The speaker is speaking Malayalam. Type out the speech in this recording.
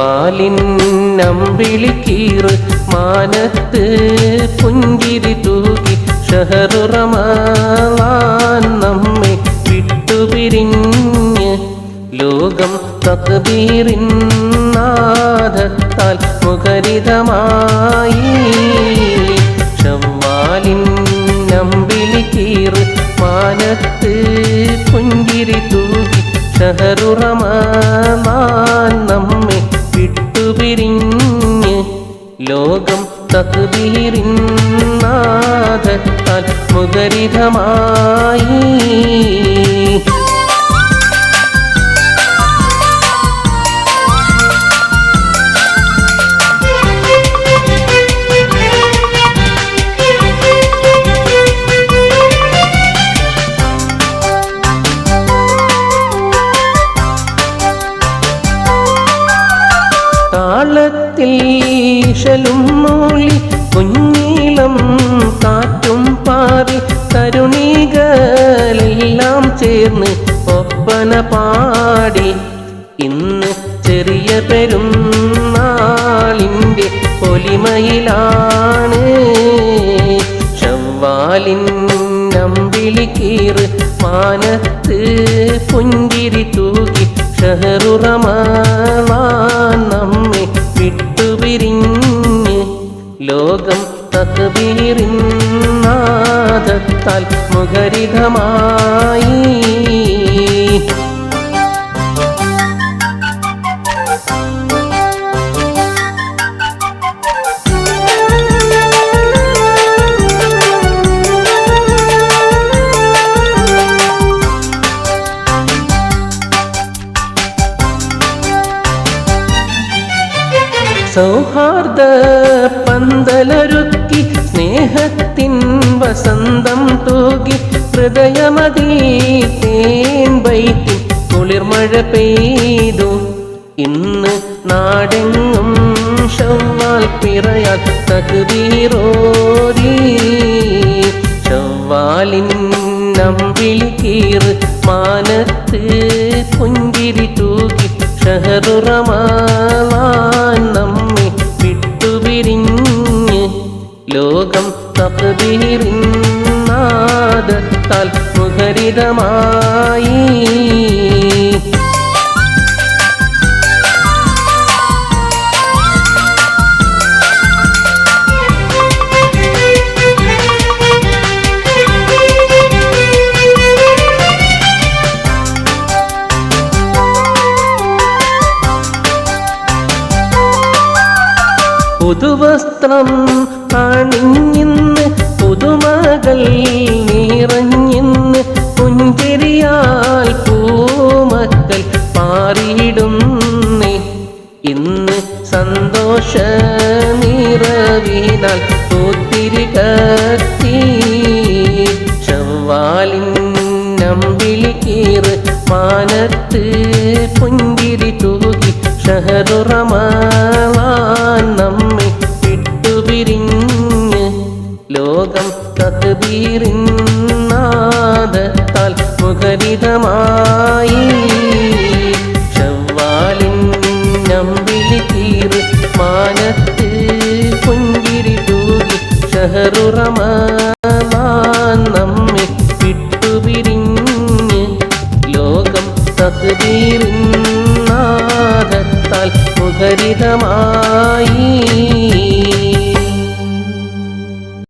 ശവ്വാലിൻ അമ്പിളിക്കീറ് മാനത്ത് പുഞ്ചിരി തൂകി ഷഹറു റമളാൻ നമ്മെ വിട്ടുപിരിഞ്ഞ് ലോകം തക്ബീറിൻ നാദത്താൽ മുഖരിതമായി ശവ്വാലിൻ അമ്പിളിക്കീറ് മാനത്ത് പുഞ്ചിരി തൂകി ഷഹറു റമളാൻ നമ്മെ വിട്ടുപിരിഞ്ഞ് ലോകം തക്ബീറിൻ നാദത്താൽ മുഖരിതമായി താളത്തിൽ ഈശലും മൂളി കുഞ്ഞീളം കാറ്റും പാറി തരുണികളെല്ലാം ചേർന്ന് ഒപ്പന പാടി ഇന്ന് ചെറിയ പെരുന്നാളിൻ്റെ പൊലിമയിലാണ് ശവ്വാലിൻ അമ്പിളിക്കീറ് മാനത്ത് പുഞ്ചിരി തൂകി ഷഹറു റമളാൻ നമ്മെ വിട്ടുപിരിഞ്ഞ് ലോകം തക്ബീറിൻ നാദത്താൽ മുഖരിതമായി സൗഹാർദ്ദ പന്തലൊരുക്കി സ്നേഹത്തിൻ വസന്തം തൂകി ഹൃദയമതീൻ ബൈത്തിൽ കുളിർമഴ പെയ്തു ഇന്ന് നാടെങ്ങും ശവ്വാൽ പിറയാൽ തക്ബീറോതി ശവ്വാലിൻ അമ്പിളിക്കീറ് മാനത്ത് പുഞ്ചിരി തൂകി ഷഹറു റമളാൻ നമ്മെ വിട്ടുപിരിഞ്ഞ് ലോകം തക്ബീറിൻ നാദത്താൽ മുഖരിതമായി പുതുവസ്ത്രം അണിഞ്ഞിന്ന് പുതുമകൾ നിറഞ്ഞിന്ന് പുഞ്ചിരിയാൽ പൂമക്കൾ പാറിയിടുന്നേ ഇന്ന് സന്തോഷ നിറവിനാൽ പൂത്തിരി കത്തി ശവ്വാലിൻ അമ്പിളിക്കീറ് മാനത്ത് പുഞ്ചിരി തൂകി ഷഹറു റമളാൻ നമ്മെ വിട്ടുപിരിഞ്ഞ് ലോകം തക്ബീറിൻ നാദത്താൽ മുഖരിതമായി ശവ്വാലിൻ അമ്പിളിക്കീറ് മാനത്ത് പുഞ്ചിരി തൂകി ഷഹറു റമളാൻ നമ്മെ വിട്ടുപിരിഞ്ഞ് ലോകം തക്ബീറിൻ നാദത്താൽ മുഖരിതമായി